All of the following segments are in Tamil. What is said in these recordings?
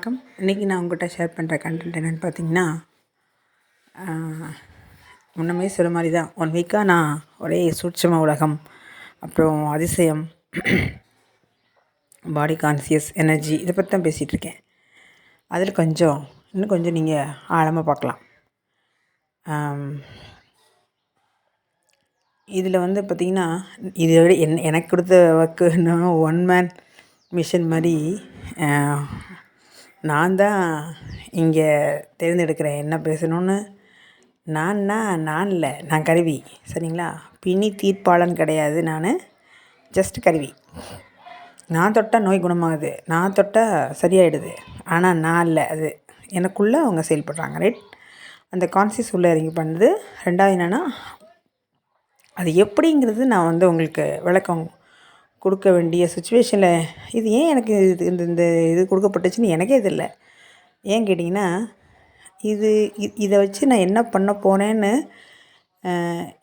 வணக்கம். இன்றைக்கி நான் உங்கள்கிட்ட ஷேர் பண்ணுற கண்டென்ட் என்னென்னு பார்த்தீங்கன்னா, முன்னமே சொன்ன மாதிரி தான் 1 வீக்காக நான் ஒரே சூட்சும உலகம், அப்புறம் அதிசயம், பாடி கான்சியஸ், எனர்ஜி இதை பற்றி தான் பேசிகிட்ருக்கேன். அதில் இன்னும் கொஞ்சம் நீங்கள் ஆழமாக பார்க்கலாம். இதில் வந்து பார்த்திங்கன்னா, இதை விட எனக்கு கொடுத்த ஒர்க்கு என்னன்னா 1 மேன் மிஷன் மாதிரி நான் தான் இங்கே தேர்ந்தெடுக்கிறேன் என்ன பேசணும்னு. நான் இல்லை, நான் கருவி. சரிங்களா? பிணி தீர்ப்பாளன் கிடையாது. நான் ஜஸ்ட் கருவி. நான் தொட்டால் நோய் குணமாகுது, நான் தொட்டால் சரியாயிடுது. ஆனால் நான் இல்லை, அது எனக்குள்ளே அவங்க செயல்படுறாங்க. ரைட்? அந்த கான்சியஸ் உள்ளே இறங்கி பண்ணுறது. ரெண்டாவது என்னென்னா, அது எப்படிங்கிறது நான் வந்து உங்களுக்கு விளக்கம் கொடுக்க வேண்டிய சுச்சுவேஷனில் இது ஏன் எனக்கு இந்த இது கொடுக்கப்பட்டுச்சுன்னு எனக்கே தெரியல. ஏன் கேட்டிங்கன்னா, இதை வச்சு நான் என்ன பண்ண போனேன்னு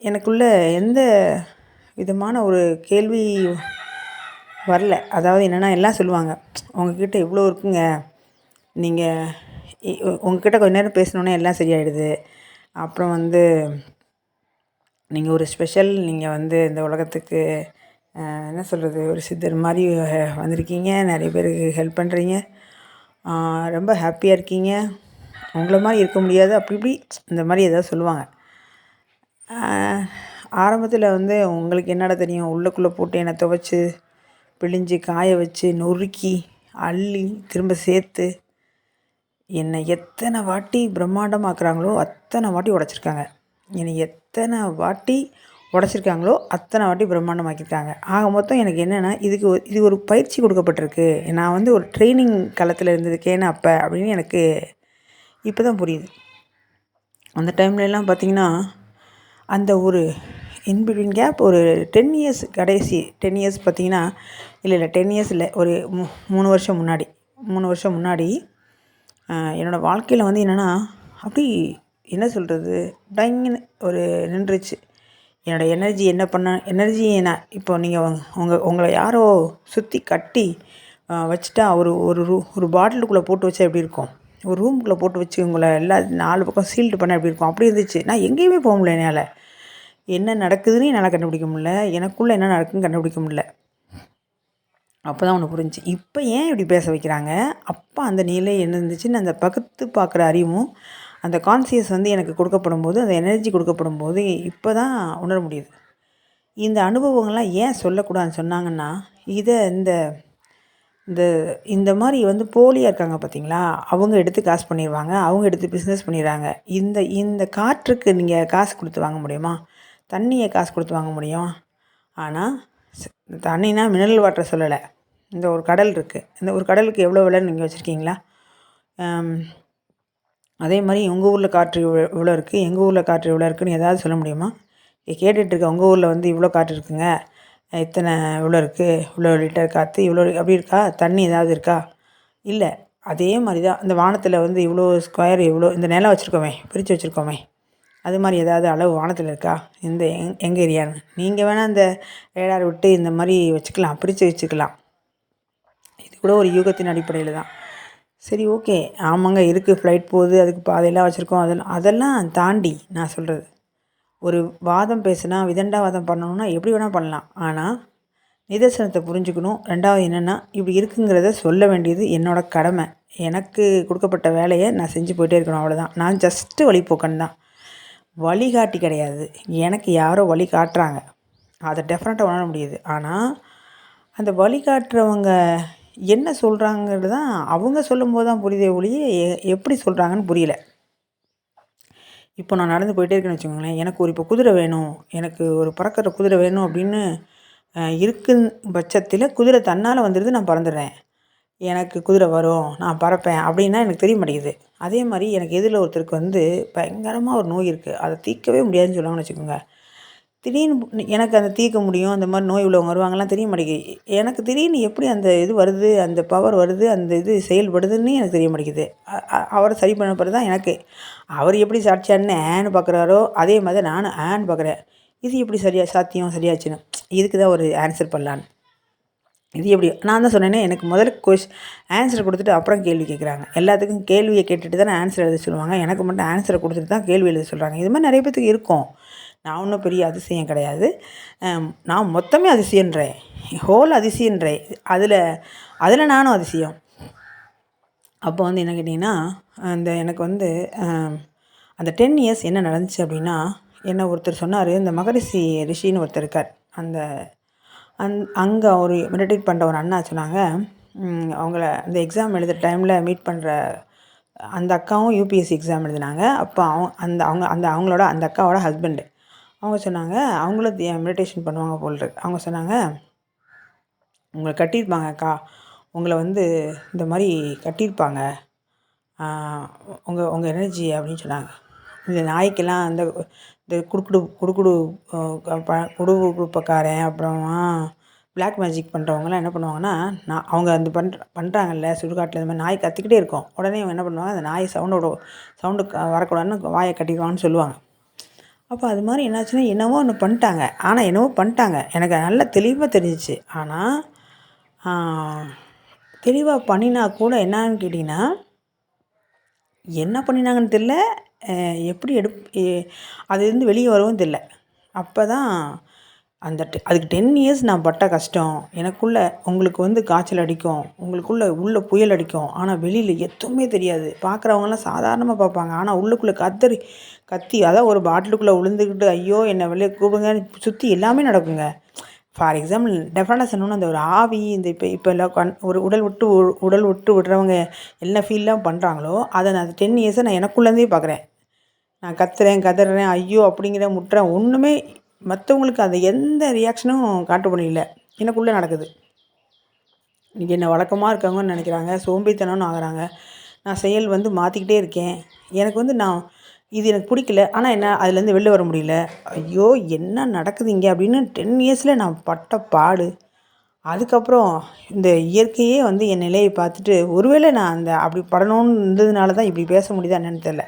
எனக்குள்ளே எந்த விதமான ஒரு கேள்வி வரல. அதாவது என்னென்னா, எல்லாம் சொல்லுவாங்க, உங்ககிட்ட இவ்வளோ இருக்குங்க, நீங்கள் உங்ககிட்ட கொஞ்ச நேரம் பேசணுன்னே எல்லாம் சரியாயிடுது. அப்புறம் வந்து நீங்கள் ஒரு ஸ்பெஷல், நீங்கள் வந்து இந்த உலகத்துக்கு என்ன சொல்கிறது, ஒரு சித்தர் மாதிரி வந்திருக்கீங்க, நிறைய பேருக்கு ஹெல்ப் பண்ணுறீங்க, ரொம்ப ஹாப்பியாக இருக்கீங்க, உங்களை மாதிரி இருக்க முடியாது, அப்படி இப்படி இந்த மாதிரி ஏதாவது சொல்லுவாங்க. ஆரம்பத்தில் வந்து உங்களுக்கு என்னடா தெரியும், உள்ளுக்குள்ளே போட்டு என்னை துவைச்சி பிழிஞ்சு காய வச்சு நொறுக்கி அள்ளி திரும்ப சேர்த்து என்னை எத்தனை வாட்டி பிரம்மாண்டமாக்குறாங்களோ அத்தனை வாட்டி உடச்சிருக்காங்க. என்னை எத்தனை வாட்டி உடச்சிருக்காங்களோ அத்தனை வாட்டி பிரம்மாண்டமாக்கியிருக்காங்க. ஆக மொத்தம் எனக்கு என்னென்னா, இது ஒரு பயிற்சி கொடுக்கப்பட்டிருக்கு. நான் வந்து ஒரு ட்ரைனிங் களத்தில் இருந்திருக்கேன்னு அப்போ அப்படின்னு எனக்கு இப்போ தான் புரியுது. அந்த டைம்லலாம் பார்த்திங்கன்னா, அந்த ஒரு இன்பிட்வீன் கேப் ஒரு 10 இயர்ஸ், கடைசி 10 இயர்ஸ் பார்த்திங்கன்னா, இல்லை 10 இயர்ஸ் இல்லை, ஒரு 3 வருஷம் முன்னாடி என்னோடய வாழ்க்கையில் வந்து என்னென்னா, அப்படி என்ன சொல்கிறது, டங்குன்னு ஒரு நின்றுச்சு. என்னோடய எனர்ஜி என்ன பண்ண எனர்ஜியை நான் இப்போ நீங்கள் உங்களை யாரோ சுற்றி கட்டி வச்சுட்டா, ஒரு பாட்டிலுக்குள்ளே போட்டு வச்சா எப்படி இருக்கும், ஒரு ரூமுக்குள்ளே போட்டு வச்சு உங்களை எல்லா 4 பக்கம் சீல்டு பண்ண எப்படி இருக்கும், அப்படி இருந்துச்சு. நான் எங்கேயுமே போக முடியல. என்னால் என்ன நடக்குதுன்னு என்னால் கண்டுபிடிக்க முடியல, எனக்குள்ளே என்ன நடக்குதுன்னு கண்டுபிடிக்க முடியல. அப்போ தான் ஒன்று புரிஞ்சிச்சு, இப்போ ஏன் இப்படி பேச வைக்கிறாங்க. அப்போ அந்த நிலை என்ன இருந்துச்சுன்னு அந்த பகுத்து பார்க்குற அறிவும் அந்த கான்சியஸ் வந்து எனக்கு கொடுக்கப்படும் போது, அந்த எனர்ஜி கொடுக்கப்படும் போது இப்போ தான் உணர முடியுது. இந்த அனுபவங்கள்லாம் ஏன் சொல்லக்கூடாதுன்னு சொன்னாங்கன்னா, இதை இந்த இந்த இந்த மாதிரி வந்து போலியாக இருக்காங்க பார்த்தீங்களா, அவங்க எடுத்து காசு பண்ணிடுவாங்க, அவங்க எடுத்து பிஸ்னஸ் பண்ணிடுறாங்க. இந்த காற்றுக்கு நீங்கள் காசு கொடுத்து வாங்க முடியுமா? தண்ணியை காசு கொடுத்து வாங்க முடியும். ஆனால் தண்ணினா மினரல் வாட்டர் சொல்லலை. இந்த ஒரு கடல் இருக்குது, இந்த ஒரு கடலுக்கு எவ்வளோ விலைன்னு நீங்கள் வச்சுருக்கீங்களா? அதே மாதிரி உங்கள் ஊரில் காற்று இவ்வளோ இருக்குது, எங்கள் ஊரில் காற்று இவ்வளோ இருக்குதுன்னு ஏதாவது சொல்ல முடியுமா? கேட்டுட்ருக்க, உங்கள் ஊரில் வந்து இவ்வளோ காற்று இருக்குங்க, இத்தனை இவ்வளோ இருக்குது, இவ்வளோ லிட்டர் காற்று இவ்வளோ அப்படி இருக்கா? தண்ணி ஏதாவது இருக்கா? இல்லை. அதே மாதிரி தான் இந்த வானத்தில் வந்து இவ்வளோ ஸ்கொயர், இவ்வளோ இந்த நிலம் வச்சுருக்கோமே, பிரித்து வச்சுருக்கோமே, அது மாதிரி ஏதாவது அளவு வானத்தில் இருக்கா? இந்த எங்கள் ஏரியான்னு நீங்கள் வேணால் இந்த ரேடார் விட்டு இந்த மாதிரி வச்சுக்கலாம், பிரித்து வச்சுக்கலாம். இது கூட ஒரு யூகத்தின் அடிப்படையில் தான். சரி, ஓகே, ஆமாங்க, இருக்குது, ஃப்ளைட் போகுது, அதுக்கு பாதையெல்லாம் வச்சுருக்கோம். அதெல்லாம் தாண்டி நான் சொல்கிறது, ஒரு வாதம் பேசுனா, விதண்டாவாதம் பண்ணணுன்னா எப்படி வேணால் பண்ணலாம். ஆனால் நிதர்சனத்தை புரிஞ்சுக்கணும். ரெண்டாவது என்னென்னா, இப்படி இருக்குங்கிறத சொல்ல வேண்டியது என்னோடய கடமை. எனக்கு கொடுக்கப்பட்ட வேலையை நான் செஞ்சு போயிட்டே இருக்கணும், அவ்வளோதான். நான் ஜஸ்ட்டு வழிபோக்கன் தான், வழிகாட்டி கிடையாது. எனக்கு யாரோ வழி காட்டுறாங்க, அதை டெஃபினட்டாக உணர முடியுது. ஆனால் அந்த வழிகாட்டுறவங்க என்ன சொல்கிறாங்கிறது தான் அவங்க சொல்லும்போது தான் புரியுதே ஒழிய எப்படி சொல்கிறாங்கன்னு புரியல. இப்போ நான் நடந்து போயிட்டே இருக்கேன்னு வச்சுக்கோங்களேன், எனக்கு இப்போ குதிரை வேணும், எனக்கு ஒரு பறக்கிற குதிரை வேணும் அப்படின்னு இருக்கும் பட்சத்தில் குதிரை தன்னால் வந்துடுது, நான் பறந்துடுறேன். எனக்கு குதிரை வரும், நான் பறப்பேன் அப்படின்னா எனக்கு தெரிய மாட்டேங்குது. அதே மாதிரி எனக்கு எதிரில் ஒருத்தருக்கு வந்து பயங்கரமாக ஒரு நோய் இருக்குது, அதை தீர்க்கவே முடியாதுன்னு சொல்லுவாங்கன்னு வச்சுக்கோங்க. திடீர்னு எனக்கு அந்த தீர்க்க முடியும், அந்த மாதிரி நோய் உள்ளவங்க வருவாங்கலாம் தெரிய மாட்டேங்குது. எனக்கு திடீர்னு எப்படி அந்த இது வருது, அந்த பவர் வருது, அந்த இது செயல்படுதுன்னு எனக்கு தெரிய மாட்டேங்குது. அவரை சரி பண்ண பிறகு தான் எனக்கு, அவர் எப்படி சாட்சியான்னு ஏன்னு பார்க்குறாரோ அதே மாதிரி நானும் ஏன்னு பார்க்குறேன். இது எப்படி சாத்தியம் சரியாச்சுன்னு இதுக்கு தான் ஒரு ஆன்சர் பண்ணலான்னு. இது எப்படி நான் தான் சொன்னேனே, எனக்கு முதல்ல ஆன்சரை கொடுத்துட்டு அப்புறம் கேள்வி கேட்குறாங்க. எல்லாத்துக்கும் கேள்வியை கேட்டுட்டு தானே ஆன்சர் எழுத சொல்லுவாங்க. எனக்கு மட்டும் ஆன்சரை கொடுத்துட்டு தான் கேள்வி எழுத சொல்கிறாங்க. இது மாதிரி நிறைய பேத்துக்கு இருக்கும். நான் ஒன்றும் பெரிய அதிசயம் கிடையாது. நான் மொத்தமே அதிசயன்றேன், ஹோல் அதிசயன்றேன். அதில் நானும் அதிசயம். அப்போ வந்து என்ன கேட்டிங்கன்னா, எனக்கு வந்து அந்த 10 இயர்ஸ் என்ன நடந்துச்சு அப்படின்னா, என்ன ஒருத்தர் சொன்னார், இந்த மகரிஷி ரிஷின்னு ஒருத்தர் இருக்கார். அங்கே ஒரு மெடிடேட் பண்ணுற ஒரு அண்ணா சொன்னாங்க, அவங்கள அந்த எக்ஸாம் எழுதுகிற டைமில் மீட் பண்ணுற அந்த அக்காவும் யூபிஎஸ்சி எக்ஸாம் எழுதினாங்க. அப்போ அவங்களோட அந்த அக்காவோட ஹஸ்பண்டு அவங்க சொன்னாங்க, அவங்களும் மெடிடேஷன் பண்ணுவாங்க போல் இருக்கு. அவங்க சொன்னாங்க, உங்களை கட்டியிருப்பாங்க அக்கா, உங்களை வந்து இந்த மாதிரி கட்டியிருப்பாங்க உங்கள் எனர்ஜி அப்படின்னு சொன்னாங்க. இந்த நாய்க்கெல்லாம் இந்த குடுக்குடு குடுப்பக்காரன் அப்புறமா பிளாக் மேஜிக் பண்ணுறவங்களாம் என்ன பண்ணுவாங்கன்னா, அவங்க அந்த பண்ணுறாங்கல்ல சுடுகாட்டில், இந்த மாதிரி நாய் கத்திக்கிட்டே இருக்கும். உடனே அவங்க என்ன பண்ணுவாங்க, அந்த நாய் சவுண்டு வரக்கூடாதுன்னு வாயை கட்டிடுவான்னு சொல்லுவாங்க. அப்போ அது மாதிரி என்னாச்சுன்னா, என்னவோ ஒன்று பண்ணிட்டாங்க. ஆனால் என்னவோ பண்ணிட்டாங்க, எனக்கு நல்லா தெளிவாக தெரிஞ்சிச்சு. ஆனால் தெளிவாக பண்ணினா கூட என்னான்னு கேட்டிங்கன்னா, என்ன பண்ணினாங்கன்னு தெரில, எப்படி அதுலேருந்து வெளியே வரவும் தெரில. அப்போ தான் அதுக்கு 10 இயர்ஸ் நான் பட்ட கஷ்டம் எனக்குள்ளே. உங்களுக்கு வந்து காய்ச்சல் அடிக்கும், உள்ள புயல் அடிக்கும், ஆனால் வெளியில் எதுவுமே தெரியாது. பார்க்குறவங்கலாம் சாதாரணமாக பார்ப்பாங்க, ஆனால் உள்ளுக்குள்ளே கத்தி அதான் ஒரு பாட்டிலுக்குள்ளே விழுந்துக்கிட்டு ஐயோ என்னை வெளியே கூப்பிடுங்கன்னு சுற்றி எல்லாமே நடக்குங்க. ஃபார் எக்ஸாம்பிள் டெஃபரெண்டாக சொன்னோன்னா, அந்த ஒரு ஆவி இந்த இப்போ எல்லாம் ஒரு உடல் விட்டு விடுறவங்க என்ன ஃபீல்லாம் பண்ணுறாங்களோ, அதை நான் 10 இயர்ஸாக நான் எனக்குள்ளேருந்தே பார்க்குறேன். நான் கதறேன் ஐயோ அப்படிங்கிற முட்டுறேன், ஒன்றுமே மற்றவங்களுக்கு அந்த எந்த ரியாக்ஷனும் காட்ட இல்லை, எனக்குள்ளே நடக்குது. இன்றைக்கி என்ன வழக்கமாக இருக்காங்கன்னு நினைக்கிறாங்க, சோம்பேறித்தனம்னு ஆகிறாங்க. நான் செயல் வந்து மாற்றிக்கிட்டே இருக்கேன். எனக்கு வந்து இது எனக்கு பிடிக்கல, ஆனால் என்ன அதுலேருந்து வெளில வர முடியல. ஐயோ என்ன நடக்குது இங்கே அப்படின்னு 10 இயர்ஸில் நான் பட்ட பாடு. அதுக்கப்புறம் இந்த இயற்கையே வந்து என் நிலையை பார்த்துட்டு, ஒருவேளை நான் அப்படி படணும்னு இருந்ததுனால தான் இப்படி பேச முடியுதா என்னன்னு தெரில.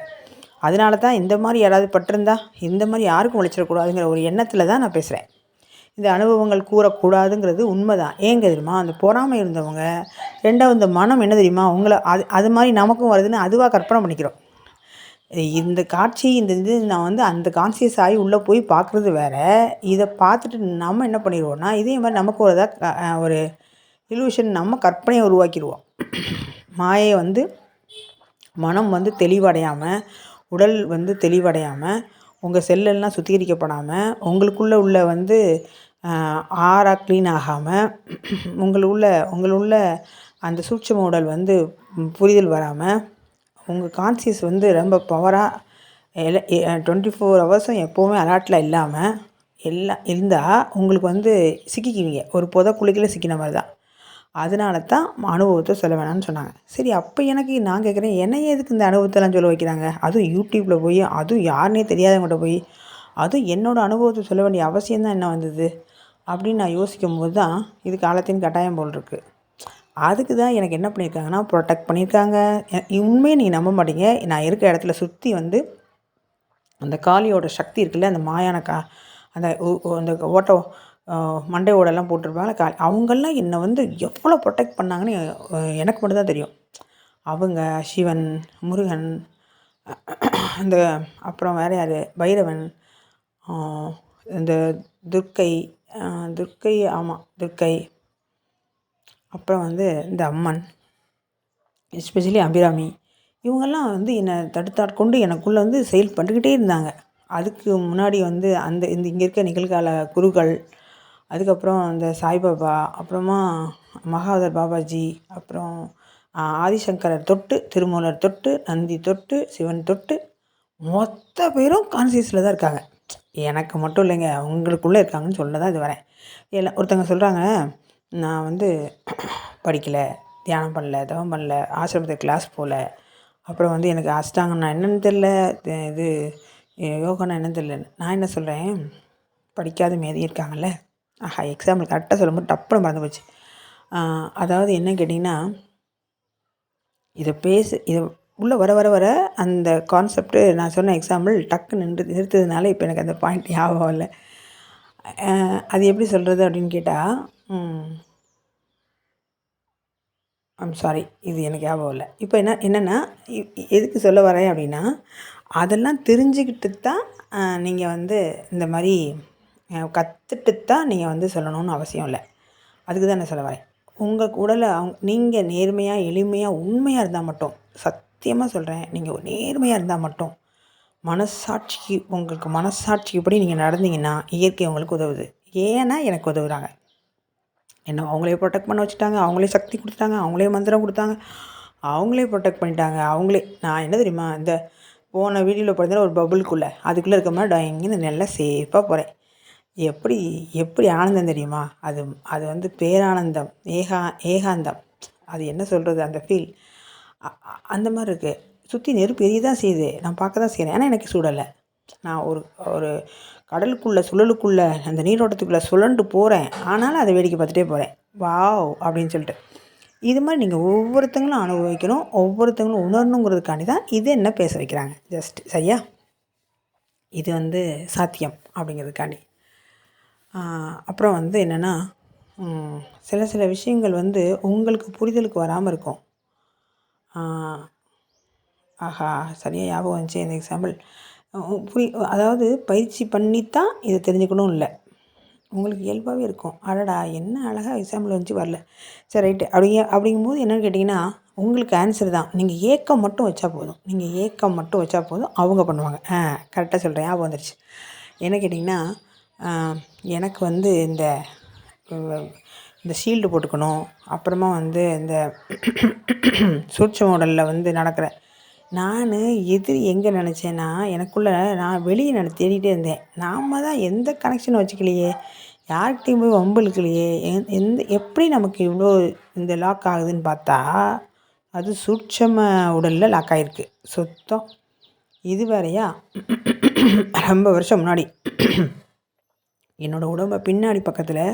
அதனால தான் இந்த மாதிரி யாராவது பட்டிருந்தா இந்த மாதிரி யாருக்கும் உழைச்சிடக்கூடாதுங்கிற ஒரு எண்ணத்தில் தான் நான் பேசுகிறேன். இந்த அனுபவங்கள் கூறக்கூடாதுங்கிறது உண்மை தான். ஏங்க தெரியுமா, அந்த பொறாமை இருந்தவங்க, ரெண்டாவது இந்த மனம் என்ன தெரியுமா, அது மாதிரி நமக்கும் வருதுன்னு அதுவாக கற்பனை பண்ணிக்கிறோம். இந்த காட்சி இது நான் வந்து அந்த கான்சியஸ் ஆகி உள்ளே போய் பார்க்குறது வேறு. இதை பார்த்துட்டு நம்ம என்ன பண்ணிடுவோம்னா, இதே மாதிரி நமக்கு ஒரு இல்யூஷன், நம்ம கற்பனையை உருவாக்கிடுவோம். மாயை வந்து மனம் வந்து தெளிவடையாமல், உடல் வந்து தெளிவடையாமல், உங்கள் செல்லெல்லாம் சுத்திகரிக்கப்படாமல், உங்களுக்குள்ளே உள்ள வந்து ஆறா க்ளீன் ஆகாமல், உங்களுள்ள அந்த சூட்சும உடல் வந்து புரிதல் வராமல், உங்கள் கான்சியஸ் வந்து ரொம்ப பவராக 24 ஹவர்ஸும் எப்போவுமே அலர்ட்டில் இல்லாமல் இருந்தால் உங்களுக்கு வந்து சிக்கிக்குவீங்க. ஒரு புதைக்குழிக்குள்ள சிக்கின மாதிரி தான். அதனால தான் அனுபவத்தை சொல்ல வேணாம்னு சொன்னாங்க. சரி, அப்போ நான் கேட்குறேன், என்னையே எதுக்கு இந்த அனுபவத்தெல்லாம் சொல்ல வைக்கிறாங்க? அதுவும் யூடியூப்பில் போய், அதுவும் யாருனே தெரியாதவங்கள்ட்ட போய், அதுவும் என்னோடய அனுபவத்தை சொல்ல வேண்டிய அவசியம்தான் என்ன வந்தது அப்படின்னு நான் யோசிக்கும் போது தான் இது காலத்தின் கட்டாயம் போல் இருக்குது. அதுக்கு தான் எனக்கு என்ன பண்ணியிருக்காங்கன்னா, ப்ரொடெக்ட் பண்ணியிருக்காங்க. உண்மையை நீங்கள் நம்ப மாட்டீங்க, நான் இருக்க இடத்துல சுற்றி வந்து அந்த காளியோட சக்தி இருக்குல்ல, அந்த மாயான அந்த அந்த மண்டை ஓடெல்லாம் போட்டிருப்பாங்க அவங்கெல்லாம் என்னை வந்து எவ்வளோ ப்ரொடெக்ட் பண்ணாங்கன்னு எனக்கு மட்டும்தான் தெரியும். அவங்க சிவன், முருகன், இந்த அப்புறம் வேறு யார், பைரவன், இந்த துர்க்கை, ஆமாம் துர்க்கை, அப்புறம் வந்து இந்த அம்மன், எஸ்பெஷலி அபிராமி, இவங்கெல்லாம் வந்து என்னை தடுத்தாட்கொண்டு எனக்குள்ளே வந்து செயல் பண்ணிக்கிட்டே இருந்தாங்க. அதுக்கு முன்னாடி வந்து இங்கே இருக்க நிகழ்கால குருக்கள், அதுக்கப்புறம் இந்த சாய்பாபா, அப்புறமா மகாவதர் பாபாஜி, அப்புறம் ஆதிசங்கரர் தொட்டு, திருமூலர் தொட்டு, நந்தி தொட்டு, சிவன் தொட்டு, மொத்த பேரும் கான்சியஸில் தான் இருக்காங்க. எனக்கு மட்டும் இல்லைங்க, அவங்களுக்குள்ளே இருக்காங்கன்னு சொல்ல தான் இது வரேன். ஒருத்தவங்க சொல்கிறாங்க, நான் வந்து படிக்கலை, தியானம் பண்ணல, தவம் பண்ணல, ஆசிரமத்துக்கு கிளாஸ் போகல, அப்புறம் வந்து எனக்கு அஷ்டாங்கம்னா என்னென்னு தெரில, இது யோகானா என்னன்னு தெரில. நான் என்ன சொல்கிறேன், படிக்காத மேதி இருக்காங்கல்ல, எக்ஸாம்பிள் கரெக்டாக சொல்லும்போது டப்புன்னு மறந்து போச்சு. அதாவது என்ன கேட்டிங்கன்னா, இதை உள்ளே வர வர வர அந்த கான்செப்ட்டு நான் சொன்ன எக்ஸாம்பிள் டக்கு நிறுத்ததுனால இப்போ எனக்கு அந்த பாயிண்ட் ஞாபகம் இல்லை. அது எப்படி சொல்கிறது அப்படின்னு கேட்டால், சாரி, இது எனக்கு ஞாபகம் இல்லை. இப்போ என்னென்னா எதுக்கு சொல்ல வரேன் அப்படின்னா, அதெல்லாம் தெரிஞ்சுக்கிட்டு தான் நீங்கள் வந்து இந்த மாதிரி கற்றுட்டு தான் நீங்கள் வந்து சொல்லணும்னு அவசியம் இல்லை. அதுக்கு தான் நான் சொல்ல வரேன். உங்கள் உடலை நீங்கள் நேர்மையாக, எளிமையாக, உண்மையாக இருந்தால் மட்டும், சத்தியமாக சொல்கிறேன், நீங்கள் நேர்மையாக இருந்தால் மட்டும், உங்களுக்கு மனசாட்சிக்குப்படி நீங்கள் நடந்தீங்கன்னா இயற்கை உங்களுக்கு உதவுது. ஏன்னா எனக்கு உதவுறாங்க. என்ன அவங்களே ப்ரொடெக்ட் பண்ண வச்சுட்டாங்க, அவங்களே சக்தி கொடுத்தாங்க, அவங்களே மந்திரம் கொடுத்தாங்க, அவங்களே ப்ரொடெக்ட் பண்ணிட்டாங்க. அவங்களே நான் என்ன தெரியுமா, இந்த போன வீடியோவில் பார்த்தீங்கன்னா ஒரு பபுளுக்குள்ளே அதுக்குள்ளே இருக்க மாதிரி டாயிங்னு நல்லா சேஃபாக போகிறேன். எப்படி எப்படி ஆனந்தம் தெரியுமா? அது அது வந்து பேரானந்தம், ஏகாந்தம். அது என்ன சொல்கிறது, அந்த ஃபீல் அந்த மாதிரி இருக்குது. சுற்றி நெருப்பு எரிய தான் செய்யுது, நான் பார்க்க தான் செய்கிறேன். ஆனால் எனக்கு சுடலை. நான் ஒரு ஒரு கடலுக்குள்ளே சுழலுக்குள்ளே அந்த நீரோட்டத்துக்குள்ளே சுழண்டு போகிறேன், ஆனாலும் அதை வேடிக்கை பார்த்துட்டே போகிறேன். வாவ் அப்படின்னு சொல்லிட்டு. இது மாதிரி நீங்கள் ஒவ்வொருத்தங்களும் அனுபவிக்கணும், ஒவ்வொருத்தங்களும் உணரணுங்கிறதுக்காண்டி தான் இது என்ன பேச வைக்கிறாங்க. ஜஸ்ட் சரியா, இது வந்து சாத்தியம் அப்படிங்கிறதுக்காண்டி. அப்புறம் வந்து என்னென்னா, சில விஷயங்கள் வந்து உங்களுக்கு புரிதலுக்கு வராமல் இருக்கும். ஆஹா, சரியாக ஞாபகம் வந்துச்சு இந்த எக்ஸாம்பிள். அதாவது பயிற்சி பண்ணித்தான் இதை தெரிஞ்சுக்கணும் இல்லை, உங்களுக்கு இயல்பாகவே இருக்கும். அடடா என்ன அழகாக எக்ஸாம்பிள் வந்துச்சு, வரல. சரி ரைட்டு. அப்படிங்கும்போது என்னென்னு கேட்டிங்கன்னா, உங்களுக்கு ஆன்சர் தான். நீங்கள் ஏக்கம் மட்டும் வச்சா போதும், அவங்க பண்ணுவாங்க. கரெக்டாக சொல்கிறேன், ஞாபகம் வந்துருச்சு. என்ன கேட்டிங்கன்னா, எனக்கு வந்து இந்த ஷீல்டு போட்டுக்கணும், அப்புறமா வந்து இந்த சூட்ச மாடலில் வந்து நடக்கிற நான் எங்கே நினச்சேன்னா, எனக்குள்ளே நான் வெளியே தேடிகிட்டே இருந்தேன். நாம் தான் எந்த கனெக்ஷனும் வச்சுக்கலையே, யார்கிட்டையும் போய் வம்பு இழுக்கலையே, எப்படி நமக்கு இவ்வளோ இந்த லாக் ஆகுதுன்னு பார்த்தா, அது சூட்சம உடலில் லாக் ஆகிருக்கு. சுத்தம். இது வேறையா, ரொம்ப வருஷம் முன்னாடி என்னோடய உடம்பை பின்னாடி பக்கத்தில்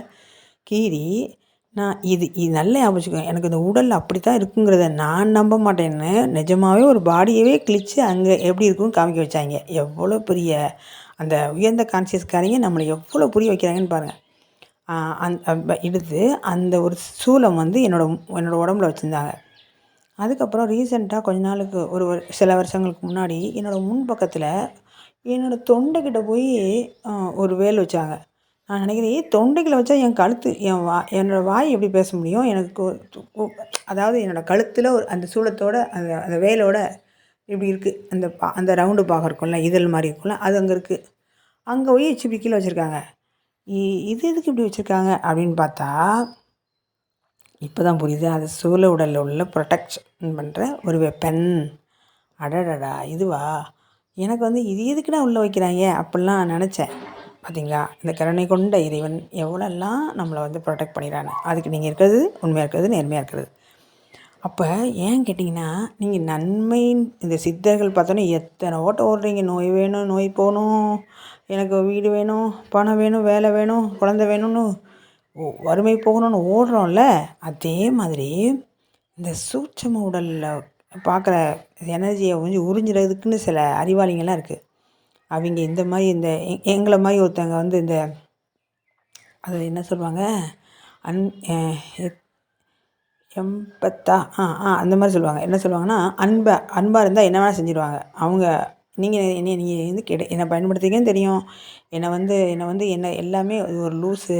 கீறி, நான் இது நல்லா ஞாபகம், எனக்கு இந்த உடல் அப்படி தான் இருக்குங்கிறத நான் நம்ப மாட்டேன்னு நிஜமாகவே ஒரு பாடியவே கிழித்து அங்கே எப்படி இருக்குன்னு காமிக்க வச்சாங்க. எவ்வளோ பெரிய அந்த உயர்ந்த கான்சியஸ்காரங்க நம்மளை எவ்வளோ புரிய வைக்கிறாங்கன்னு பாருங்கள். எடுத்து அந்த ஒரு சூலம் வந்து என்னோடய உடம்புல வச்சுருந்தாங்க. அதுக்கப்புறம் ரீசெண்டாக கொஞ்ச நாளுக்கு சில வருஷங்களுக்கு முன்னாடி என்னோடய முன்பக்கத்தில் என்னோடய தொண்டைக்கிட்ட போய் ஒரு வேல் வச்சாங்க. நான் நினைக்கிறேன், தொண்டைக்குள்ள வச்சா என் கழுத்து என்னோடய வாய் எப்படி பேச முடியும்? எனக்கு அதாவது என்னோடய கழுத்தில் அந்த சூலத்தோட அந்த வேலோட இப்படி இருக்குது, அந்த ரவுண்டு பாகம் இருக்கும்ல, இதழ் மாதிரி இருக்கும்ல, அது அங்கே இருக்குது. அங்கே போய் இப்படி கீழே வச்சுருக்காங்க. இது எதுக்கு இப்படி வச்சுருக்காங்க அப்படின்னு பார்த்தா, இப்போ தான் புரியுது, அது சூழ உடலில் உள்ள ப்ரொடெக்ஷன் பண்ணுற ஒரு வெப்பன். அடடடா, இதுவா? எனக்கு வந்து இது எதுக்குடா உள்ளே வைக்கிறாங்க அப்படிலாம் நினச்சேன். பார்த்தீங்களா, இந்த கருணை கொண்ட இறைவன் எவ்வளோலாம் நம்மளை வந்து ப்ரொடெக்ட் பண்ணிடுறாங்க. அதுக்கு நீங்கள் இருக்கிறது உண்மையாக இருக்கிறது, நேர்மையாக இருக்கிறது. அப்போ ஏன் கேட்டிங்கன்னா, நீங்கள் நன்மையின் இந்த சித்தர்கள் பார்த்தோன்னே எத்தனை ஓட்டம் ஓடுறீங்க. நோய் வேணும், நோய் போகணும், எனக்கு வீடு வேணும், பணம் வேணும், வேலை வேணும், குழந்தை வேணும்னு, வறுமை போகணும்னு ஓடுறோம்ல. அதே மாதிரி இந்த சூட்சம உடலில் பார்க்குற எனர்ஜியை கொஞ்சம் உறிஞ்சுறதுக்குன்னு சில அறிவாளிங்கள்லாம் இருக்குது. அவங்க இந்த மாதிரி எங்களை மாதிரி ஒருத்தவங்க வந்து அது என்ன சொல்லுவாங்க, எம்பத்தா அந்த மாதிரி சொல்லுவாங்க. என்ன சொல்லுவாங்கன்னா, அன்பாக இருந்தால் என்ன வேணால் செஞ்சுருவாங்க அவங்க. நீங்கள் வந்து என்னை பயன்படுத்திக்கன்னு தெரியும், என்னை வந்து என்ன எல்லாமே ஒரு லூஸு,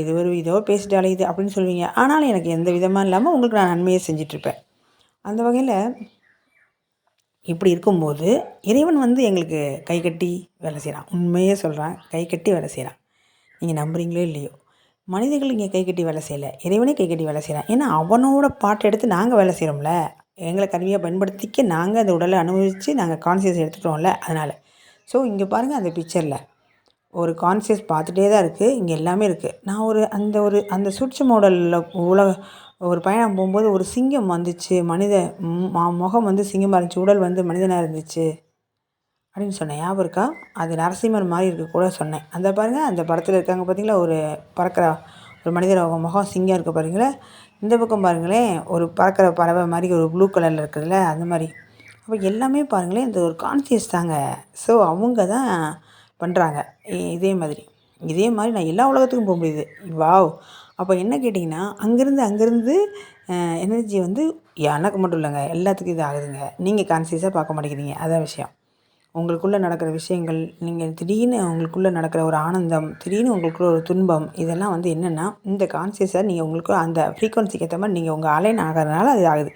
இது ஒரு இதோ பேசிட்டாலே இது அப்படின்னு சொல்லுவீங்க. ஆனாலும் எனக்கு எந்த விதமாக இல்லாமல் உங்களுக்கு நான் நன்மையை செஞ்சிட்ருப்பேன். அந்த வகையில் இப்படி இருக்கும்போது இறைவன் வந்து எங்களுக்கு கைகட்டி வேலை செய்கிறான். உண்மையே சொல்கிறான், கைகட்டி வேலை செய்கிறான். நீங்கள் நம்புறீங்களோ இல்லையோ, மனிதர்கள் இங்கே கைகட்டி வேலை செய்யலை, இறைவனே கைகட்டி வேலை செய்கிறான். ஏன்னா அவனோட பாட்டை எடுத்து நாங்கள் வேலை செய்கிறோம்ல, எங்களை கருவியாக பயன்படுத்திக்க நாங்கள் அந்த உடலை அனுபவித்து நாங்கள் கான்சியஸ் எடுத்துக்கிறோம்ல, அதனால். ஸோ இங்கே பாருங்கள், அந்த பிக்சரில் ஒரு கான்சியஸ் பார்த்துட்டே தான் இருக்குது, இங்கே எல்லாமே இருக்குது. நான் அந்த சூட்ச மாடலில் ஒரு பயணம் போகும்போது ஒரு சிங்கம் வந்துச்சு, முகம் வந்து சிங்கமாக இருந்துச்சு, உடல் வந்து மனிதனாக இருந்துச்சு அப்படின்னு சொன்னேன். ஞாபகம் இருக்கா? அது நரசிம்மர் மாதிரி இருக்க கூட சொன்னேன். அந்த பாருங்கள், அந்த படத்தில் இருக்காங்க பார்த்தீங்களா, ஒரு பறக்கிற ஒரு மனிதர், அவங்க முகம் சிங்கம் இருக்க பாருங்களேன். இந்த பக்கம் பாருங்களேன், ஒரு பறக்கிற பறவை மாதிரி ஒரு ப்ளூ கலரில் இருக்குதுல்ல, அந்த மாதிரி. அப்போ எல்லாமே பாருங்களேன், இந்த ஒரு கான்சியஸ் தாங்க. ஸோ அவங்க தான் பண்ணுறாங்க. இதே மாதிரி நான் எல்லா உலகத்துக்கும் போக முடியுது. வாவ்! அப்போ என்ன கேட்டிங்கன்னா, அங்கேருந்து எனர்ஜி வந்து எனக்கு மட்டும் இல்லைங்க, எல்லாத்துக்கும் இது ஆகுதுங்க. நீங்கள் கான்சியஸாக பார்க்க மாட்டேங்கிறீங்க, அதான் விஷயம். உங்களுக்குள்ளே நடக்கிற விஷயங்கள், நீங்கள் திடீர்னு உங்களுக்குள்ளே நடக்கிற ஒரு ஆனந்தம், திடீர்னு உங்களுக்குள்ள ஒரு துன்பம், இதெல்லாம் வந்து என்னென்னா இந்த கான்சியஸாக நீங்கள் உங்களுக்கு அந்த ஃப்ரீக்வன்சிக்கு ஏற்ற மாதிரி நீங்கள் உங்கள் அலைன் ஆகிறதுனால அது ஆகுது.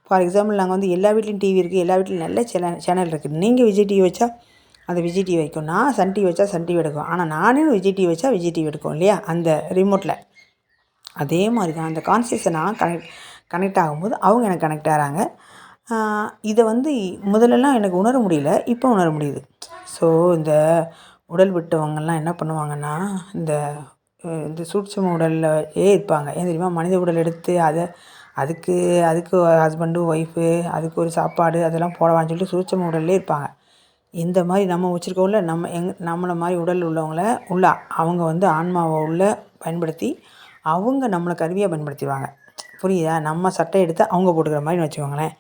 ஃபார் எக்ஸாம்பிள் நாங்கள் வந்து எல்லா வீட்லேயும் டிவி இருக்குது, எல்லா வீட்லேயும் நல்ல சேனல் இருக்குது. நீங்கள் விஜய் டிவி வச்சா அந்த விஜய் டிவி வைக்கும், நான் சன் டிவி வச்சா சன் டிவி எடுக்கும். ஆனால் நானே விஜய் டிவி வச்சா விஜய் டிவி எடுக்கும் இல்லையா, அந்த ரிமோட்டில். அதே மாதிரி தான் அந்த கான்சியஸை நான் கனெக்ட் ஆகும்போது அவங்க எனக்கு கனெக்ட் ஆகிறாங்க. இதை வந்து முதல்லலாம் எனக்கு உணர முடியல, இப்போ உணர முடியுது. ஸோ இந்த உடல் விட்டவங்கெல்லாம் என்ன பண்ணுவாங்கன்னா, இந்த இந்த சூட்சும உடலில் இருப்பாங்க. ஏன் தெரியுமா, மனித உடல் எடுத்து அதுக்கு அதுக்கு ஹஸ்பண்டு ஒய்ஃபு அதுக்கு ஒரு சாப்பாடு அதெல்லாம் போடவான்னு சொல்லிட்டு சூட்சும உடல்லே இருப்பாங்க. இந்த மாதிரி நம்ம வச்சுருக்கோம்ல, நம்மளை மாதிரி உடல் உள்ளவங்கள அவங்க வந்து ஆன்மாவை பயன்படுத்தி அவங்க நம்மளை கருவியாக பயன்படுத்திடுவாங்க. புரியுதா? நம்ம சட்டை எடுத்து அவங்க போட்டுக்கிற மாதிரின்னு வச்சுக்கோங்களேன்,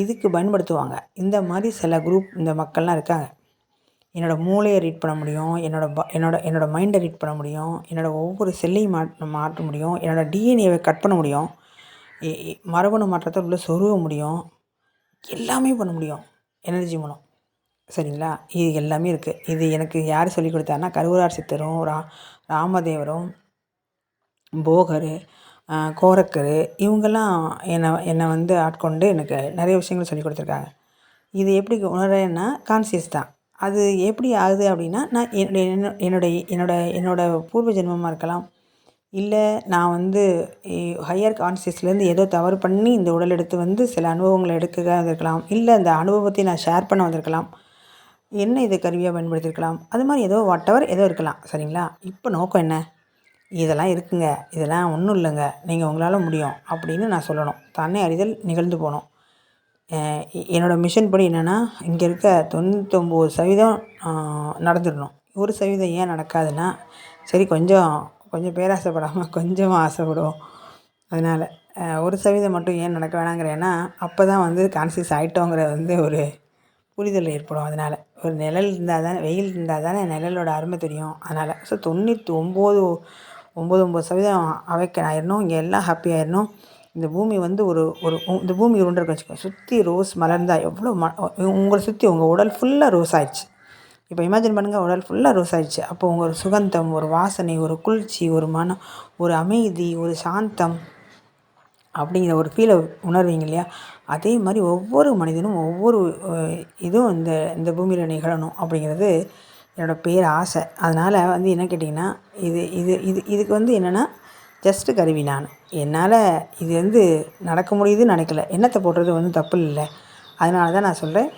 இதுக்கு பயன்படுத்துவாங்க. இந்த மாதிரி சில குரூப் இந்த மக்கள்லாம் இருக்காங்க. என்னோடய மூளையை ரீட் பண்ண முடியும், என்னோட மைண்டை ரீட் பண்ண முடியும், என்னோடய ஒவ்வொரு செல்லையும் மாற்ற முடியும், என்னோடய டிஎன்ஏவை கட் பண்ண முடியும், மரபணு மாற்றத்தை உள்ளே சொருக முடியும், எல்லாமே பண்ண முடியும் எனர்ஜி மூலம். சரிங்களா? இது எல்லாமே இருக்குது. இது எனக்கு யார் சொல்லிக் கொடுத்தாருன்னா, கருவூரார் சித்தரும் ராமதேவரும் போகர், கோரக்கர், இவங்கெல்லாம் என்னை வந்து ஆட்கொண்டு எனக்கு நிறைய விஷயங்கள் சொல்லிக் கொடுத்துருக்காங்க. இது எப்படி உணர்றேன்னா கான்சியஸ் தான். அது எப்படி ஆகுது அப்படின்னா, நான் என்னோட பூர்வ ஜென்மமாக இருக்கலாம், இல்லை நான் வந்து ஹையர் கான்சியஸ்லேருந்து ஏதோ தவறு பண்ணி இந்த உடல் எடுத்து வந்து சில அனுபவங்களை எடுக்க வந்திருக்கலாம், இல்லை அந்த அனுபவத்தை நான் ஷேர் பண்ண வந்திருக்கலாம், என்ன இதை கருவியாக பயன்படுத்தியிருக்கலாம், அது மாதிரி ஏதோ ஏதோ இருக்கலாம். சரிங்களா? இப்போ நோக்கம் என்ன, இதெல்லாம் இருக்குங்க, இதெல்லாம் ஒன்றும் இல்லைங்க, நீங்கள் உங்களால் முடியும் அப்படின்னு நான் சொல்லணும். தன்னை அறிதல் நிகழ்ந்து போகணும். என்னோடய மிஷன் படி என்னென்னா, இங்கே இருக்க 99% நடந்துடணும். 1% ஏன் நடக்காதுன்னா, சரி கொஞ்சம் பேராசைப்படாமல் கொஞ்சம் ஆசைப்படுவோம். அதனால் 1% மட்டும் ஏன் நடக்க வேணாங்கிறேன்னா, அப்போ தான் வந்து கான்சியஸ் ஆகிட்டோங்கிற வந்து ஒரு புரிதல் ஏற்படும். அதனால் ஒரு நிழல் இருந்தால் தானே, வெயில் இருந்தால் தானே நிழலோட அருமை தெரியும். அதனால் 99% அவேக்கன் ஆயிடணும், இங்கே எல்லாம் ஹாப்பி ஆயிடணும். இந்த பூமி வந்து இந்த பூமி உருண்டை வச்சுக்கோ, சுற்றி ரோஸ் மலர்ந்தால் எவ்வளோ உங்களை சுற்றி உங்கள் உடல் ஃபுல்லாக ரோஸ் ஆயிடுச்சு. இப்போ இமேஜின் பண்ணுங்கள், உடல் ஃபுல்லாக ரோஸ் ஆயிடுச்சு. அப்போ உங்கள் ஒரு சுகந்தம், ஒரு வாசனை, ஒரு குளிர்ச்சி, ஒரு மனம், ஒரு அமைதி, ஒரு சாந்தம் அப்படிங்கிற ஒரு ஃபீலை உணர்வீங்க இல்லையா? அதே மாதிரி ஒவ்வொரு மனிதனும் ஒவ்வொரு இதுவும் இந்த பூமியில் நிகழணும் அப்படிங்கிறது என்னோடய பேர் ஆசை. அதனால் வந்து என்ன கேட்டிங்கன்னா, இதுக்கு வந்து என்னென்னா ஜஸ்ட்டு கருவி நான். என்னால் இது வந்து நடக்க முடியுதுன்னு நினைக்கல, எண்ணத்தை போடுறது வந்து தப்பு இல்லை. அதனால தான் நான் சொல்கிறேன்,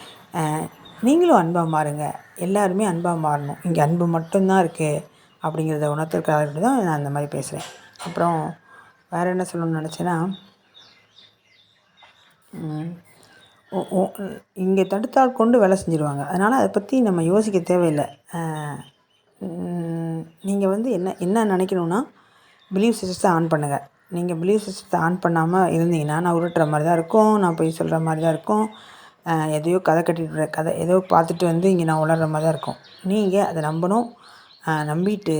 நீங்களும் அன்பாக மாறுங்க, எல்லாருமே அன்பாக மாறணும். இங்கே அன்பு மட்டும்தான் இருக்குது அப்படிங்கிறத உணர்த்துறதுக்காக தான் நான் அந்த மாதிரி பேசுகிறேன். அப்புறம் வேறு என்ன சொல்லணும்னு நினச்சேன்னா, இங்கே தடுத்தால் கொண்டு வேலை செஞ்சுருவாங்க. அதனால் அதை பற்றி நம்ம யோசிக்க தேவையில்லை. நீங்கள் வந்து என்ன நினைக்கணுன்னா, பிலீவ் சிஸ்டத்தை ஆன் பண்ணுங்கள். நீங்கள் பிலீவ் சிஸ்டத்தை ஆன் பண்ணாமல் இருந்தீங்கன்னா, நான் உருட்டுற மாதிரி தான் இருக்கும், நான் போய் சொல்கிற மாதிரி தான் இருக்கும், எதையோ கதை ஏதோ பார்த்துட்டு வந்து இங்கே நான் உளர்ற மாதிரி தான் இருக்கும். நீங்கள் அதை நம்பணும். நம்பிட்டு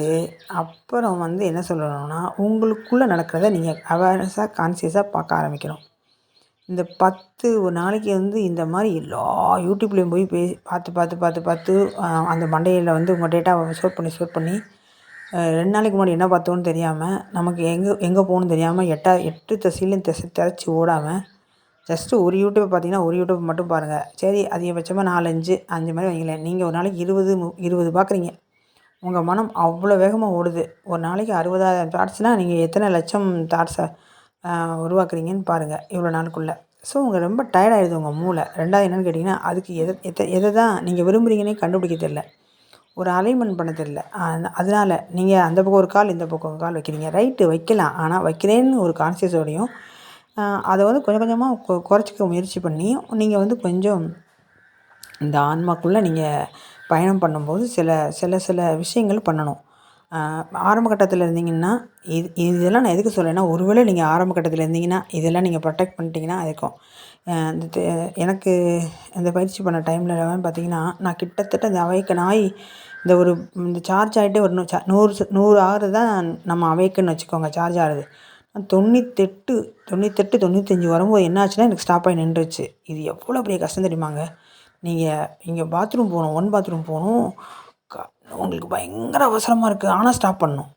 அப்புறம் வந்து என்ன சொல்லணும்னா, உங்களுக்குள்ளே நடக்கிறத நீங்கள் அவேர்னஸாக கான்சியஸாக பார்க்க ஆரம்பிக்கணும். இந்த 10 ஒரு நாளைக்கு வந்து இந்த மாதிரி எல்லா யூடியூப்லேயும் போய் பார்த்து அந்த மண்டையில் வந்து உங்கள் டேட்டாவை ஸ்டோர் பண்ணி 2 நாளைக்கு முன்னாடி என்ன பார்த்தோன்னு தெரியாமல், நமக்கு எங்கே போகணுன்னு தெரியாமல் 8 திசையிலையும் திரைச்சி ஓடாமல், ஜஸ்ட்டு ஒரு யூடியூப்பை பார்த்தீங்கன்னா ஒரு யூடியூப் மட்டும் பாருங்கள். சரி, அதிகபட்சமாக 4, 5 மாதிரி வைங்களேன். நீங்கள் ஒரு நாளைக்கு 20 பார்க்குறீங்க. உங்கள் மனம் அவ்வளோ வேகமாக ஓடுது. ஒரு நாளைக்கு 60,000 தாட்ஸ்னால் நீங்கள் எத்தனை லட்சம் தாட்ஸை உருவாக்குறீங்கன்னு பாருங்கள் இவ்வளோ நாளுக்குள்ளே. ஸோ உங்கள் ரொம்ப டயர்டாகிடுது உங்கள் மூளை. 2வது என்னென்னு கேட்டிங்கன்னா, அதுக்கு எதை தான் நீங்கள் விரும்புகிறீங்கன்னே கண்டுபிடிக்க தெரியல, ஒரு அலைன்மெண்ட் பண்ண தெரியல. அதனால் நீங்கள் அந்த பக்கம் ஒரு கால், இந்த பக்கம் ஒரு கால் வைக்கிறீங்க. ரைட்டு, வைக்கலாம். ஆனால் வைக்கிறேன்னு ஒரு கான்சியஸோடையும் அதை வந்து கொஞ்சம் கொஞ்சமாக குறைச்சிக்க முயற்சி பண்ணி நீங்கள் வந்து கொஞ்சம் இந்த ஆன்மாக்குள்ளே நீங்கள் பயணம் பண்ணும்போது சில விஷயங்கள் பண்ணணும். ஆரம்ப கட்டத்தில் இருந்தீங்கன்னா, இதெல்லாம் நான் எதுக்கு சொல்கிறேன்னா, ஒருவேளை நீங்கள் ஆரம்ப கட்டத்தில் இருந்தீங்கன்னா இதெல்லாம் நீங்கள் ப்ரொடெக்ட் பண்ணிட்டீங்கன்னா இருக்கும். எனக்கு இந்த பயிற்சி பண்ண டைமில் பார்த்திங்கன்னா, நான் கிட்டத்தட்ட இந்த அவேக்கன் ஆகி இந்த சார்ஜ் ஆகிட்டே வரணும். 100 ஆகுறது தான் நம்ம அவேக்கன்னு வச்சுக்கோங்க, சார்ஜ் ஆகுது. 98 98 95 வரும்போது என்ன ஆச்சுன்னா எனக்கு ஸ்டாப் ஆகி நின்றுச்சு. இது எவ்வளோ பெரிய கஷ்டம் தெரியுமாங்க? நீங்கள் இங்கே பாத்ரூம் போகணும், பாத்ரூம் போகணும். க உங்களுக்கு பயங்கர அவசரமாக இருக்குது, ஆனால் ஸ்டாப் பண்ணணும்.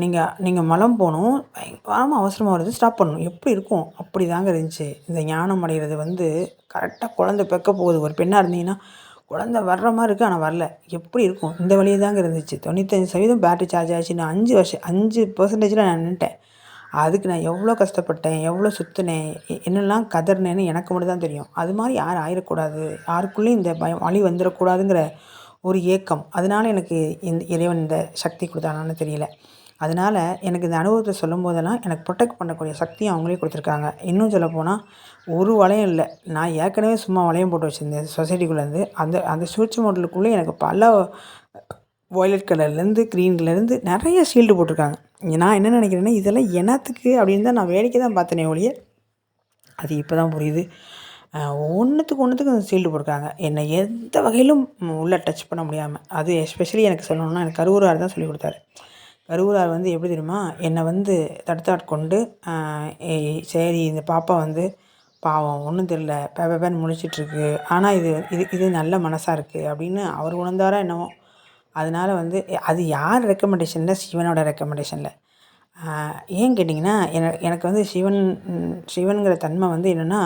நீங்கள் நீங்கள் மலம் போகணும், பயங்கரமாக அவசரமாக வருது, ஸ்டாப் பண்ணணும். எப்படி இருக்கும்? அப்படி தாங்க இருந்துச்சு. இந்த ஞானம் அடைகிறது வந்து கரெக்டாக குழந்த பிறக்க போகுது. ஒரு பெண்ணாக இருந்தீங்கன்னா குழந்த வர்ற மாதிரி இருக்குது, ஆனால் வரல. எப்படி இருக்கும்? இந்த வழியே தாங்க இருந்துச்சு. 95% பேட்டரி சார்ஜ் ஆகிடுச்சு. நான் 5% நான் நின்றுட்டேன். அதுக்கு நான் எவ்வளோ கஷ்டப்பட்டேன், எவ்வளோ சுற்றினேன், என்னெல்லாம் கதறினேன்னு எனக்கு மட்டும் தான் தெரியும். அது மாதிரி யாரும் ஆயிடக்கூடாது, யாருக்குள்ளேயும் இந்த வலி வந்துடக்கூடாதுங்கிற ஒரு ஏக்கம். அதனால எனக்கு இந்த இறைவன் இந்த சக்தி கொடுத்தானான்னு தெரியல. அதனால் எனக்கு இந்த அனுபவத்தை சொல்லும் போதெல்லாம் எனக்கு ப்ரொடெக்ட் பண்ணக்கூடிய சக்தியும் அவங்களே கொடுத்துருக்காங்க. இன்னும் சொல்லப்போனால் ஒரு வளையம் இல்லை, நான் ஏற்கனவே சும்மா வளையம் போட்டு வச்சுருந்தேன் சொசைட்டிக்குள்ளேருந்து. அந்த அந்த சுவிட்ச் மாடலுக்குள்ளே எனக்கு பல வயலட் கலர்லேருந்து க்ரீன்லேருந்து நிறைய ஷீல்டு போட்டிருக்காங்க. நான் என்ன நினைக்கிறேன்னா இதெல்லாம் என்னத்துக்கு அப்படின்னு தான் நான் வேடிக்கை தான் பார்த்தேனே ஒழிய, அது இப்போ தான் புரியுது. ஒன்றுத்துக்கு ஷீல்டு போட்டிருக்காங்க, என்னை எந்த வகையிலும் உள்ளே டச் பண்ண முடியாமல். அது எஸ்பெஷலி எனக்கு சொல்லணும்னா எனக்கு கருவூரார் தான் சொல்லிக் கொடுத்தாரு. கருவூரார் வந்து எப்படி தெரியுமா, என்னை வந்து தடுத்தாட்கொண்டு சரி இந்த பாப்பா வந்து பாவம் ஒன்றும் தெரியல, பேன்னு முழிச்சிட்ருக்கு, ஆனால் இது இது இது நல்ல மனசாக இருக்குது அப்படின்னு அவர் உணர்ந்தாரா என்னவோ. அதனால் வந்து அது யார் ரெக்கமெண்டேஷனில், சிவனோட ரெக்கமெண்டேஷனில். ஏன் கேட்டிங்கன்னா எனக்கு வந்து சிவன்கிற தன்மை வந்து என்னென்னா,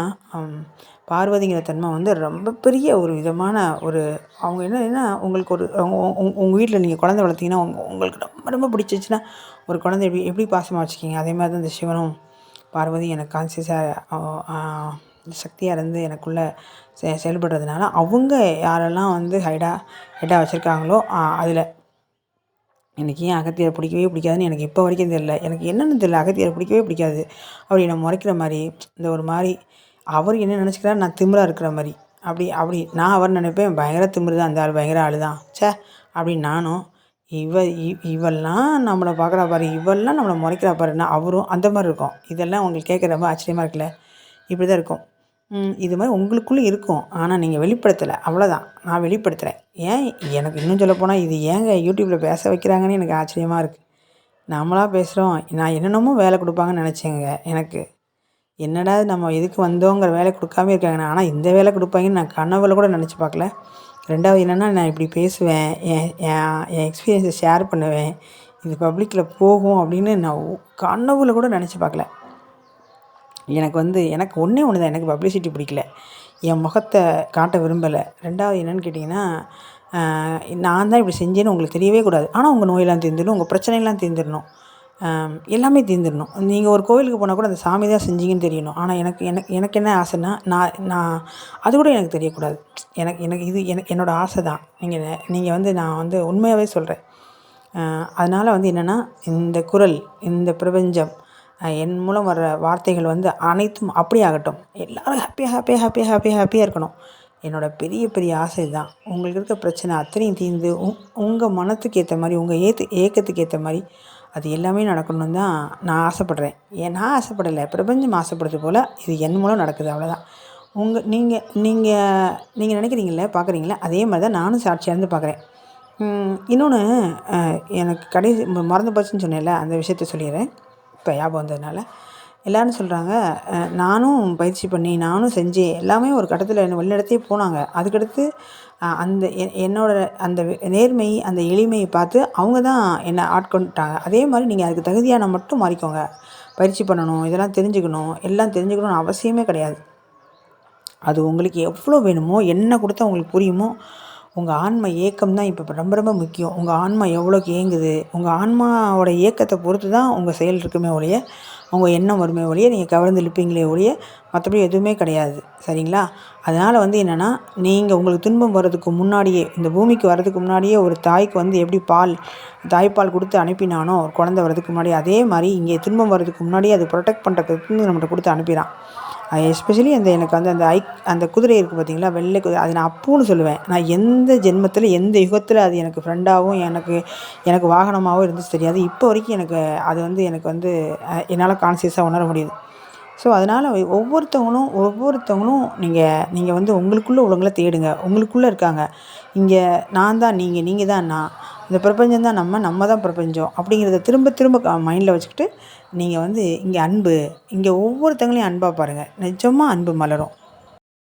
பார்வதிங்கிற தன்மை வந்து ரொம்ப பெரிய ஒரு விதமான ஒரு அவங்க என்னன்னா உங்களுக்கு ஒரு உங்கள் வீட்டில் நீங்கள் குழந்தை வளர்த்திங்கன்னா உங்களுக்கு ரொம்ப ரொம்ப பிடிச்சிச்சின்னா ஒரு குழந்தை எப்படி பாசமாக வச்சுக்கிங்க, அதே மாதிரி தான் இந்த சிவனும் பார்வதி எனக்கு கான்சியஸாக சக்தியாக இருந்து எனக்குள்ளே செயல்படுறதுனால அவங்க யாரெல்லாம் வந்து ஹெட்டாக வச்சுருக்காங்களோ அதில் எனக்கு ஏன் அகத்தியரை பிடிக்கவே பிடிக்காதுன்னு எனக்கு இப்போ வரைக்கும் தெரியல. எனக்கு என்னென்னு தெரியல, அகத்தியரை பிடிக்கவே பிடிக்காது. அப்படி என்னை முறைக்கிற மாதிரி, இந்த ஒரு மாதிரி அவர் என்ன நினச்சிக்கிறாரு, நான் திமிராக இருக்கிற மாதிரி. அப்படி நான் அவர் நினைப்பேன் பயங்கர திமிரு தான், அந்த ஆள் பயங்கர ஆள் தான் அப்படின்னு நானும். இவெல்லாம் நம்மளை பார்க்குறா பாரு, இவெல்லாம் நம்மளை முறைக்கிறா பாருன்னா அவரும் அந்த மாதிரி இருக்கும். இதெல்லாம் உங்களுக்கு கேட்க ரொம்ப ஆச்சரியமாக இருக்குல்ல? இப்படி தான் இருக்கும். இது மாதிரி உங்களுக்குள்ளே இருக்கும், ஆனால் நீங்கள் வெளிப்படுத்தலை, அவ்வளோதான். நான் வெளிப்படுத்துகிறேன். ஏன் எனக்கு இன்னும் சொல்லப்போனால் இது ஏங்க யூடியூப்பில் பேச வைக்கிறாங்கன்னு எனக்கு ஆச்சரியமாக இருக்குது. நம்மளாக பேசுகிறோம். நான் என்னென்னமோ வேலை கொடுப்பாங்கன்னு நினச்சேங்க. எனக்கு என்னடா நம்ம எதுக்கு வந்தோங்கிற வேலை கொடுக்காம இருக்காங்க, ஆனால் இந்த வேலை கொடுப்பாங்கன்னு நான் கனவுல கூட நினச்சி பார்க்கல. ரெண்டாவது என்னென்னா, நான் இப்படி பேசுவேன், என் எக்ஸ்பீரியன்ஸை ஷேர் பண்ணுவேன், இது பப்ளிக்கில் போகும் அப்படின்னு நான் கனவுல கூட நினச்சி பார்க்கல. எனக்கு ஒன்றே ஒன்று தான், எனக்கு பப்ளிசிட்டி பிடிக்கல, என் முகத்தை காட்ட விரும்பலை. ரெண்டாவது என்னென்னு கேட்டிங்கன்னா, நான் தான் இப்படி செஞ்சேன்னு உங்களுக்கு தெரியவே கூடாது. ஆனால் உங்கள் நோயெல்லாம் தீர்ந்துடணும், உங்கள் பிரச்சனையெல்லாம் தீர்ந்துடணும், எல்லாமே தீர்ந்துடணும். நீங்கள் ஒரு கோவிலுக்கு போனால் கூட அந்த சாமி தான் செஞ்சீங்கன்னு தெரியணும். ஆனால் எனக்கு என்ன ஆசைன்னா, நான் அது கூட எனக்கு தெரியக்கூடாது. எனக்கு இது என்னோடய ஆசை தான். நீங்கள் வந்து நான் வந்து உண்மையாகவே சொல்கிறேன். அதனால் வந்து என்னென்னா, இந்த குரல், இந்த பிரபஞ்சம், என் மூலம் வர்ற வார்த்தைகள் வந்து அனைத்தும் அப்படியே ஆகட்டும். எல்லோரும் ஹாப்பியாக இருக்கணும். என்னோடய பெரிய பெரிய ஆசை தான். உங்களுக்கு இருக்க பிரச்சனை அத்தனையும் தீர்ந்து உங்கள் மனத்துக்கு ஏற்ற மாதிரி, உங்கள் ஏக்கத்துக்கு ஏற்ற மாதிரி அது எல்லாமே நடக்கணும்னு தான் நான் ஆசைப்பட்றேன். நான் ஆசைப்படலை, பிரபஞ்சம் ஆசைப்படுறது போல் இது என் மூலம் நடக்குது, அவ்வளோதான். நீங்கள் நினைக்கிறீங்களே, பார்க்குறீங்களே, அதே மாதிரி தான் நானும் சாட்சியாக இருந்து பார்க்குறேன். இன்னொன்று எனக்கு மறந்து போச்சுன்னு சொன்னேன்ல, அந்த விஷயத்த சொல்லிடுறேன். இப்போ ஞாபகம் வந்ததுனால எல்லோரும் சொல்கிறாங்க, நானும் பயிற்சி பண்ணி நானும் செஞ்சேன், எல்லாமே ஒரு கட்டத்தில் என்னை வழிநடத்தியே போனாங்க. அதுக்கடுத்து அந்த என்னோட அந்த நேர்மை, அந்த எளிமையை பார்த்து அவங்க தான் என்னை ஆட்கொண்டுட்டாங்க. அதே மாதிரி நீங்கள் அதுக்கு தகுதியான மட்டும் மாறிக்கோங்க. பயிற்சி பண்ணணும், இதெல்லாம் தெரிஞ்சுக்கணும், எல்லாம் தெரிஞ்சுக்கணும்னு அவசியமே கிடையாது. அது உங்களுக்கு எவ்வளோ வேணுமோ, என்ன கொடுத்தா உங்களுக்கு புரியுமோ, உங்கள் ஆன்ம ஏக்கம் தான் இப்போ ரொம்ப ரொம்ப முக்கியம். உங்கள் ஆன்மா எவ்வளோக்கு ஏங்குது, உங்கள் ஆன்மாவோட ஏக்கத்தை பொறுத்து தான் உங்கள் செயல் இருக்குமே ஒழிய, உங்கள் எண்ணம் வருமே ஒழிய, நீங்கள் கவர்ந்து இழுப்பீங்களே ஒழிய மற்றபடி எதுவுமே கிடையாது. சரிங்களா? அதனால் வந்து என்னென்னா, நீங்கள் உங்களுக்கு துன்பம் வர்றதுக்கு முன்னாடியே, இந்த பூமிக்கு வர்றதுக்கு முன்னாடியே ஒரு தாய்க்கு வந்து எப்படி தாய்ப்பால் கொடுத்து அனுப்பினானோ ஒரு குழந்தை வர்றதுக்கு முன்னாடி, அதே மாதிரி இங்கே துன்பம் வர்றதுக்கு முன்னாடியே அது ப்ரொடெக்ட் பண்ணுறதுக்கு நம்மகிட்ட கொடுத்து அனுப்பிடான். எஸ்பெஷலி எனக்கு வந்து அந்த குதிரை இருக்குது பார்த்தீங்களா, வெள்ளை குதிரை, அது நான் அப்பூன்னு சொல்லுவேன். நான் எந்த ஜென்மத்தில் எந்த யுகத்தில் அது எனக்கு ஃப்ரெண்டாகவும் எனக்கு வாகனமாகவும் இருந்துச்சு தெரியாது. இப்போ வரைக்கும் அது வந்து எனக்கு வந்து என்னால் கான்சியஸாக உணர முடியுது. ஸோ அதனால் ஒவ்வொருத்தவங்களும் நீங்கள் வந்து உங்களுக்குள்ளே உள்ளவங்கள தேடுங்க. உங்களுக்குள்ளே இருக்காங்க. இங்கே நான் தான் நீங்கள் தான் நான். இந்த பிரபஞ்சம் தான் நம்ம தான் பிரபஞ்சம் அப்படிங்கிறத திரும்ப திரும்ப மைண்டில் வச்சுக்கிட்டு நீங்கள் வந்து இங்கே அன்பு, இங்கே ஒவ்வொருத்தங்களையும் அன்பாக பாருங்கள். நிஜமாக அன்பு மலரும்.